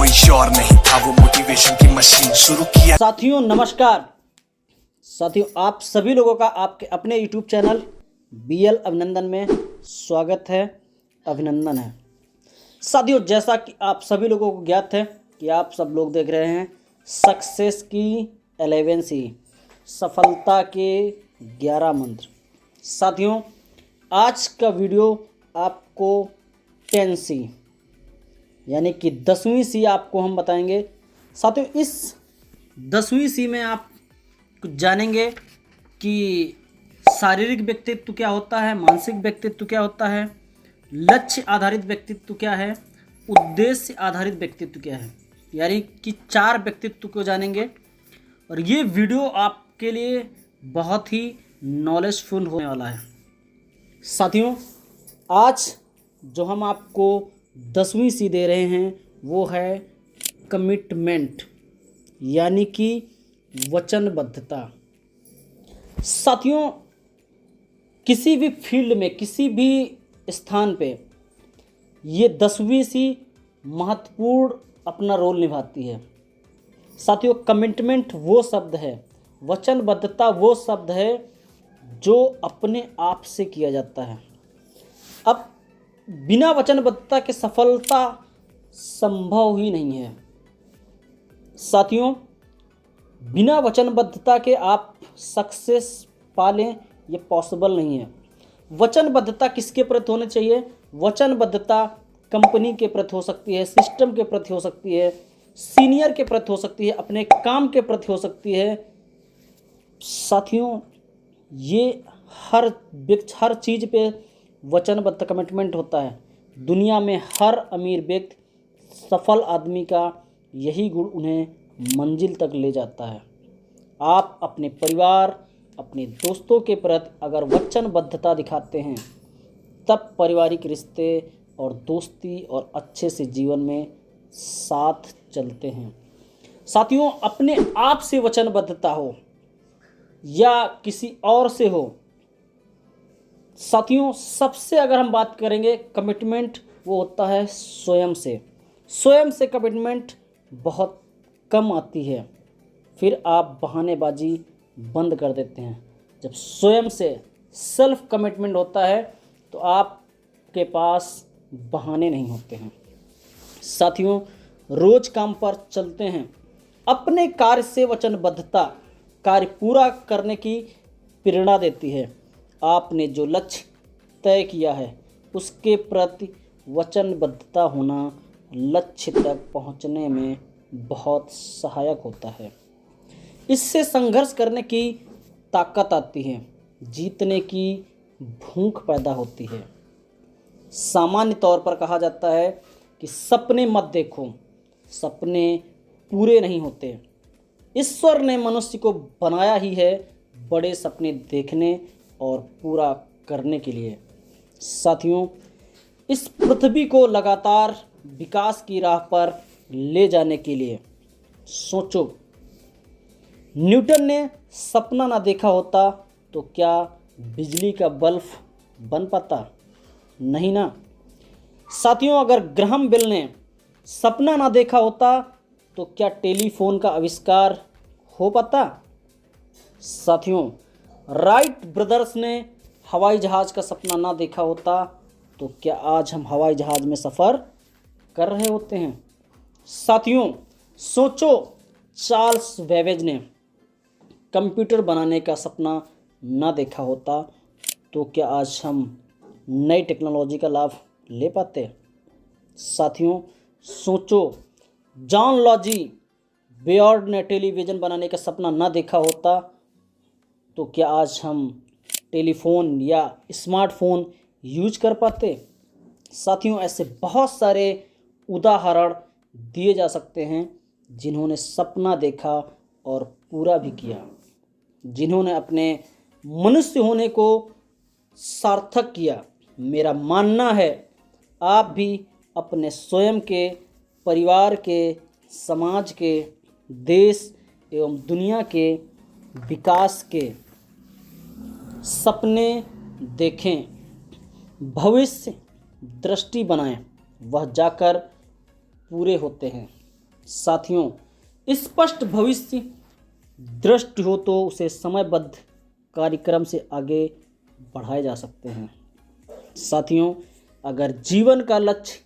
कोई और नहीं था, वो मोटिवेशन की मशीन शुरू किया। साथियों नमस्कार। साथियों आप सभी लोगों का आपके अपने YouTube चैनल BL अभिनंदन में स्वागत है, अभिनंदन है। साथियों जैसा कि आप सभी लोगों को ज्ञात है कि आप सब लोग देख रहे हैं सक्सेस की 11C, सफलता के 11 मंत्र। साथियों आज का वीडियो आपको 10C यानी कि 10वीं C आपको हम बताएंगे। साथियों इस 10वीं C में आप कुछ जानेंगे कि शारीरिक व्यक्तित्व क्या होता है, मानसिक व्यक्तित्व क्या होता है, लक्ष्य आधारित व्यक्तित्व क्या है, उद्देश्य आधारित व्यक्तित्व क्या है, यानी कि 4 व्यक्तित्व को जानेंगे। और ये वीडियो आपके लिए बहुत ही नॉलेजफुल होने वाला है। साथियों आज जो हम आपको 10वीं C दे रहे हैं वो है कमिटमेंट, यानी कि वचनबद्धता। साथियों किसी भी फील्ड में, किसी भी स्थान पे ये 10वीं C महत्वपूर्ण अपना रोल निभाती है। साथियों कमिटमेंट वो शब्द है, वचनबद्धता वो शब्द है जो अपने आप से किया जाता है। अब बिना वचनबद्धता के सफलता संभव ही नहीं है। साथियों बिना वचनबद्धता के आप सक्सेस पा लें ये पॉसिबल नहीं है। वचनबद्धता किसके प्रति होनी चाहिए? वचनबद्धता कंपनी के प्रति हो सकती है, सिस्टम के प्रति हो सकती है, सीनियर के प्रति हो सकती है, अपने काम के प्रति हो सकती है। साथियों ये हर चीज़ पे वचनबद्ध कमिटमेंट होता है। दुनिया में हर अमीर व्यक्ति, सफल आदमी का यही गुण उन्हें मंजिल तक ले जाता है। आप अपने परिवार, अपने दोस्तों के प्रति अगर वचनबद्धता दिखाते हैं तब पारिवारिक रिश्ते और दोस्ती और अच्छे से जीवन में साथ चलते हैं। साथियों अपने आप से वचनबद्धता हो या किसी और से हो, साथियों सबसे अगर हम बात करेंगे कमिटमेंट वो होता है स्वयं से। स्वयं से कमिटमेंट बहुत कम आती है, फिर आप बहानेबाजी बंद कर देते हैं। जब स्वयं से सेल्फ कमिटमेंट होता है तो आपके पास बहाने नहीं होते हैं। साथियों रोज काम पर चलते हैं, अपने कार्य से वचनबद्धता कार्य पूरा करने की प्रेरणा देती है। आपने जो लक्ष्य तय किया है उसके प्रति वचनबद्धता होना लक्ष्य तक पहुंचने में बहुत सहायक होता है। इससे संघर्ष करने की ताकत आती है, जीतने की भूख पैदा होती है। सामान्य तौर पर कहा जाता है कि सपने मत देखो, सपने पूरे नहीं होते। ईश्वर ने मनुष्य को बनाया ही है बड़े सपने देखने और पूरा करने के लिए। साथियों इस पृथ्वी को लगातार विकास की राह पर ले जाने के लिए सोचो, न्यूटन ने सपना ना देखा होता तो क्या बिजली का बल्ब बन पाता? नहीं ना। साथियों अगर ग्राहम बेल ने सपना ना देखा होता तो क्या टेलीफोन का आविष्कार हो पाता? साथियों राइट ब्रदर्स ने हवाई जहाज़ का सपना ना देखा होता तो क्या आज हम हवाई जहाज़ में सफ़र कर रहे होते हैं? साथियों सोचो चार्ल्स बेबेज ने कंप्यूटर बनाने का सपना ना देखा होता तो क्या आज हम नई टेक्नोलॉजी का लाभ ले पाते? साथियों सोचो जॉन लॉजी बेयर्ड ने टेलीविज़न बनाने का सपना ना देखा होता तो क्या आज हम टेलीफोन या स्मार्टफोन यूज कर पाते? साथियों ऐसे बहुत सारे उदाहरण दिए जा सकते हैं जिन्होंने सपना देखा और पूरा भी किया, जिन्होंने अपने मनुष्य होने को सार्थक किया। मेरा मानना है आप भी अपने स्वयं के, परिवार के, समाज के, देश एवं दुनिया के विकास के सपने देखें, भविष्य दृष्टि बनाएं, वह जाकर पूरे होते हैं। साथियों, स्पष्ट भविष्य दृष्टि हो तो उसे समयबद्ध कार्यक्रम से आगे बढ़ाए जा सकते हैं। साथियों, अगर जीवन का लक्ष्य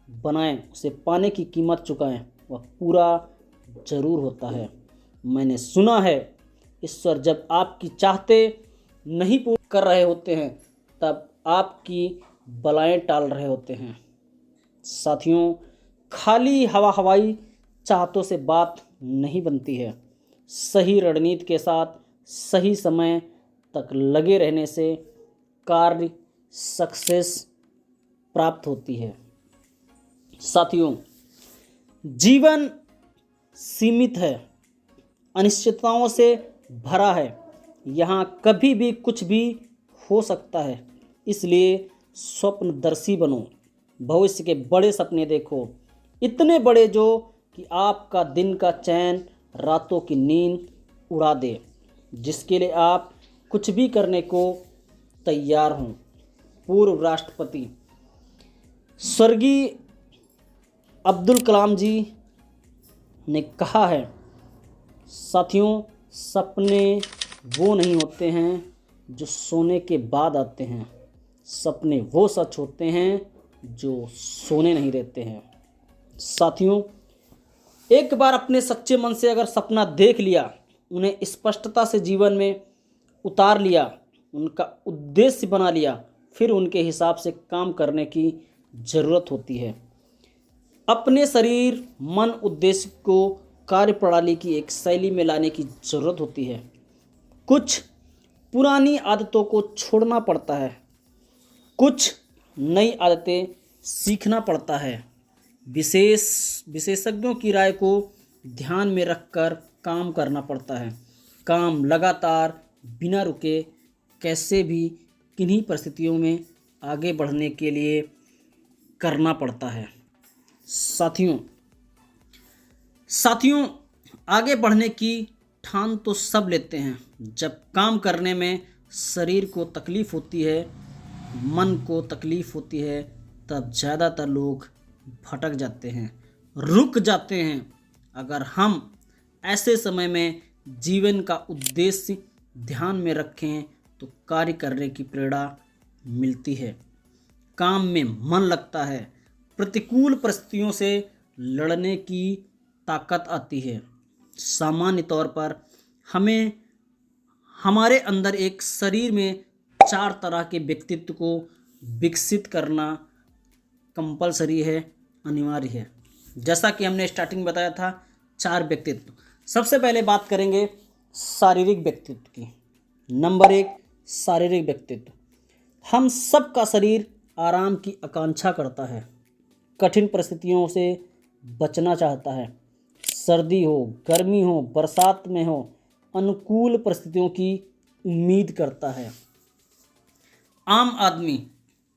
बनाएं, उसे पाने की कीमत चुकाएं, वह पूरा जरूर होता है। मैंने सुना है ईश्वर जब आपकी चाहते नहीं पूरी कर रहे होते हैं तब आपकी बलाएं टाल रहे होते हैं। साथियों, खाली हवाई चाहतों से बात नहीं बनती है। सही रणनीति के साथ सही समय तक लगे रहने से कार्य सक्सेस प्राप्त होती है। साथियों, जीवन सीमित है, अनिश्चितताओं से भरा है। यहाँ कभी भी कुछ भी हो सकता है, इसलिए स्वप्नदर्शी बनो, भविष्य के बड़े सपने देखो, इतने बड़े जो कि आपका दिन का चैन, रातों की नींद उड़ा दे, जिसके लिए आप कुछ भी करने को तैयार हों। पूर्व राष्ट्रपति स्वर्गीय अब्दुल कलाम जी ने कहा है, साथियों, सपने वो नहीं होते हैं जो सोने के बाद आते हैं, सपने वो सच होते हैं जो सोने नहीं देते हैं। साथियों, एक बार अपने सच्चे मन से अगर सपना देख लिया, उन्हें स्पष्टता से जीवन में उतार लिया, उनका उद्देश्य बना लिया, फिर उनके हिसाब से काम करने की ज़रूरत होती है। अपने शरीर, मन, उद्देश्य को कार्यप्रणाली की एक शैली में लाने की ज़रूरत होती है। कुछ पुरानी आदतों को छोड़ना पड़ता है, कुछ नई आदतें सीखना पड़ता है। विशेषज्ञों की राय को ध्यान में रखकर काम करना पड़ता है। काम लगातार बिना रुके कैसे भी किन्हीं परिस्थितियों में आगे बढ़ने के लिए करना पड़ता है। साथियों, आगे बढ़ने की ठान तो सब लेते हैं। जब काम करने में शरीर को तकलीफ़ होती है, मन को तकलीफ़ होती है, तब ज़्यादातर लोग भटक जाते हैं, रुक जाते हैं। अगर हम ऐसे समय में जीवन का उद्देश्य ध्यान में रखें तो कार्य करने की प्रेरणा मिलती है, काम में मन लगता है, प्रतिकूल परिस्थितियों से लड़ने की ताकत आती है। सामान्य तौर पर हमें हमारे अंदर एक शरीर में 4 तरह के व्यक्तित्व को विकसित करना कंपलसरी है, अनिवार्य है। जैसा कि हमने स्टार्टिंग में बताया था, 4 व्यक्तित्व। सबसे पहले बात करेंगे शारीरिक व्यक्तित्व की। नंबर 1, शारीरिक व्यक्तित्व। हम सब का शरीर आराम की आकांक्षा करता है, कठिन परिस्थितियों से बचना चाहता है। सर्दी हो, गर्मी हो, बरसात में हो, अनुकूल परिस्थितियों की उम्मीद करता है। आम आदमी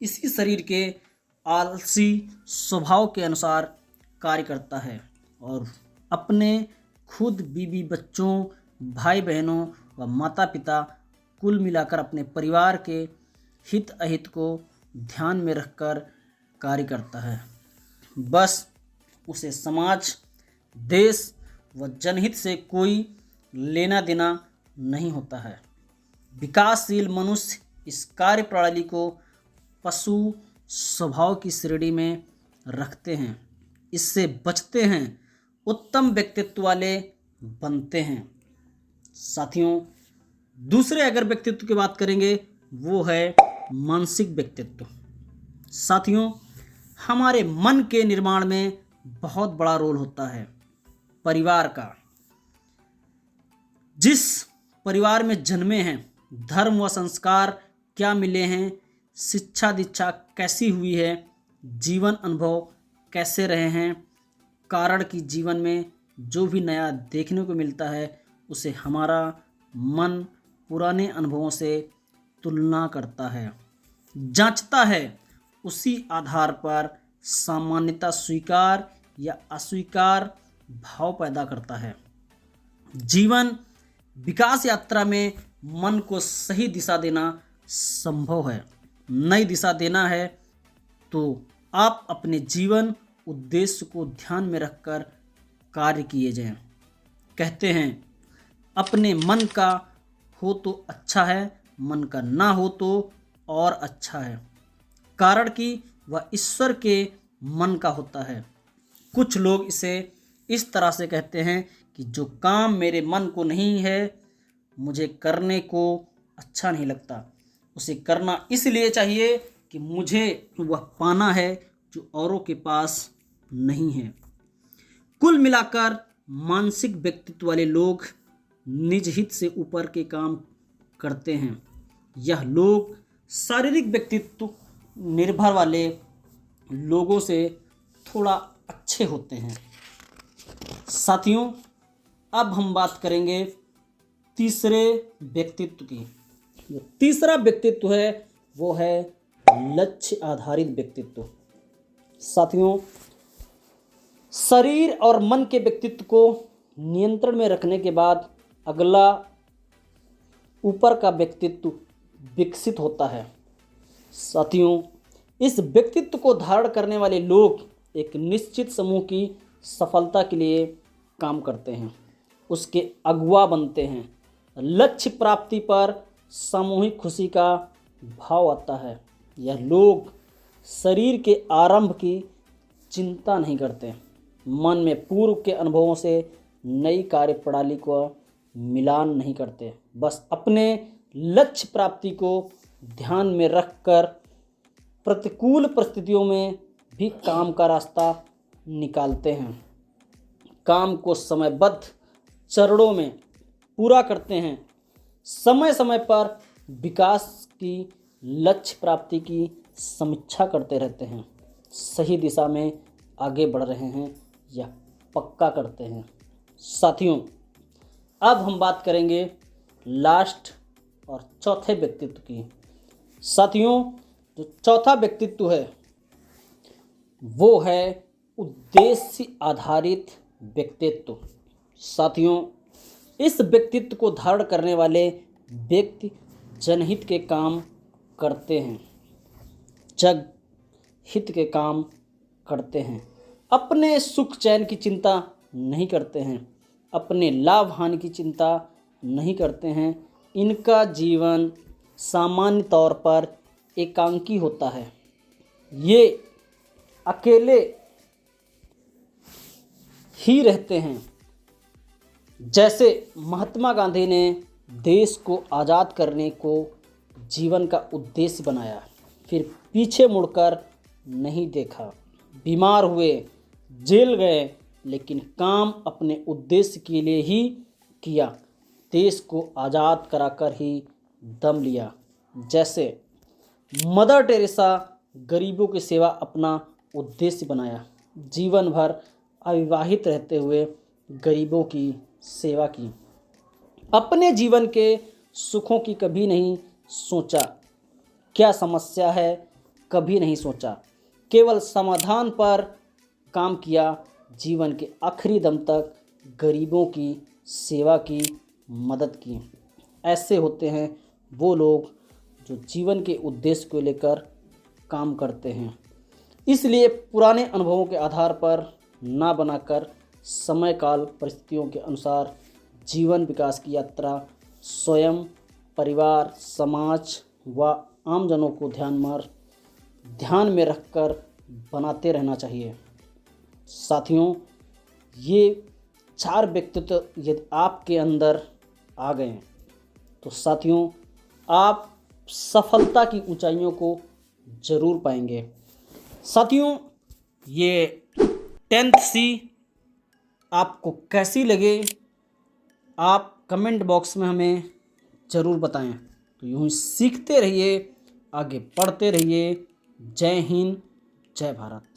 इसी शरीर के आलसी स्वभाव के अनुसार कार्य करता है और अपने खुद, बीवी, बच्चों, भाई बहनों व माता पिता, कुल मिलाकर अपने परिवार के हित अहित को ध्यान में रखकर कार्य करता है। बस उसे समाज, देश व जनहित से कोई लेना देना नहीं होता है। विकासशील मनुष्य इस कार्य प्रणाली को पशु स्वभाव की श्रेणी में रखते हैं, इससे बचते हैं, उत्तम व्यक्तित्व वाले बनते हैं। साथियों, दूसरे अगर व्यक्तित्व की बात करेंगे वो है मानसिक व्यक्तित्व। साथियों, हमारे मन के निर्माण में बहुत बड़ा रोल होता है परिवार का। जिस परिवार में जन्मे हैं, धर्म व संस्कार क्या मिले हैं, शिक्षा दीक्षा कैसी हुई है, जीवन अनुभव कैसे रहे हैं, कारण कि जीवन में जो भी नया देखने को मिलता है उसे हमारा मन पुराने अनुभवों से तुलना करता है, जांचता है। उसी आधार पर सामान्यतः स्वीकार या अस्वीकार भाव पैदा करता है। जीवन विकास यात्रा में मन को सही दिशा देना संभव है। नई दिशा देना है तो आप अपने जीवन उद्देश्य को ध्यान में रखकर कार्य किए जाएं। कहते हैं अपने मन का हो तो अच्छा है, मन का ना हो तो और अच्छा है, कारण कि वह ईश्वर के मन का होता है। कुछ लोग इसे इस तरह से कहते हैं कि जो काम मेरे मन को नहीं है, मुझे करने को अच्छा नहीं लगता, उसे करना इसलिए चाहिए कि मुझे वह पाना है जो औरों के पास नहीं है। कुल मिलाकर मानसिक व्यक्तित्व वाले लोग निज हित से ऊपर के काम करते हैं। यह लोग शारीरिक व्यक्तित्व निर्भर वाले लोगों से थोड़ा अच्छे होते हैं। साथियों, अब हम बात करेंगे तीसरे व्यक्तित्व की। जो तीसरा व्यक्तित्व है वो है लक्ष्य आधारित व्यक्तित्व। साथियों, शरीर और मन के व्यक्तित्व को नियंत्रण में रखने के बाद अगला ऊपर का व्यक्तित्व विकसित होता है। साथियों, इस व्यक्तित्व को धारण करने वाले लोग एक निश्चित समूह की सफलता के लिए काम करते हैं, उसके अगुवा बनते हैं। लक्ष्य प्राप्ति पर सामूहिक खुशी का भाव आता है। यह लोग शरीर के आरंभ की चिंता नहीं करते, मन में पूर्व के अनुभवों से नई कार्य प्रणाली को मिलान नहीं करते, बस अपने लक्ष्य प्राप्ति को ध्यान में रखकर प्रतिकूल परिस्थितियों में भी काम का रास्ता निकालते हैं। काम को समयबद्ध चरणों में पूरा करते हैं, समय समय पर विकास की लक्ष्य प्राप्ति की समीक्षा करते रहते हैं, सही दिशा में आगे बढ़ रहे हैं यह पक्का करते हैं। साथियों, अब हम बात करेंगे लास्ट और चौथे व्यक्तित्व की। साथियों, जो चौथा व्यक्तित्व है वो है उद्देश्य आधारित व्यक्तित्व। साथियों, इस व्यक्तित्व को धारण करने वाले व्यक्ति जनहित के काम करते हैं, जग हित के काम करते हैं, अपने सुख चैन की चिंता नहीं करते हैं, अपने लाभ हानि की चिंता नहीं करते हैं। इनका जीवन सामान्य तौर पर एकांकी होता है। ये अकेले ही रहते हैं। जैसे महात्मा गांधी ने देश को आज़ाद करने को जीवन का उद्देश्य बनाया, फिर पीछे मुड़कर नहीं देखा, बीमार हुए, जेल गए, लेकिन काम अपने उद्देश्य के लिए ही किया, देश को आज़ाद कराकर ही दम लिया। जैसे मदर टेरेसा गरीबों की सेवा अपना उद्देश्य बनाया, जीवन भर अविवाहित रहते हुए गरीबों की सेवा की, अपने जीवन के सुखों की कभी नहीं सोचा, क्या समस्या है कभी नहीं सोचा, केवल समाधान पर काम किया, जीवन के आखिरी दम तक गरीबों की सेवा की, मदद की। ऐसे होते हैं वो लोग जो जीवन के उद्देश्य को लेकर काम करते हैं। इसलिए पुराने अनुभवों के आधार पर ना बनाकर समय काल परिस्थितियों के अनुसार जीवन विकास की यात्रा स्वयं, परिवार, समाज व आमजनों को ध्यान में रखकर बनाते रहना चाहिए। साथियों, ये 4 व्यक्तित्व यदि आपके अंदर आ गए तो साथियों आप सफलता की ऊंचाइयों को ज़रूर पाएंगे। साथियों, ये 10th C आपको कैसी लगे आप कमेंट बॉक्स में हमें ज़रूर बताएं। तो यूँ ही सीखते रहिए, आगे बढ़ते रहिए। जय हिंद, जय भारत।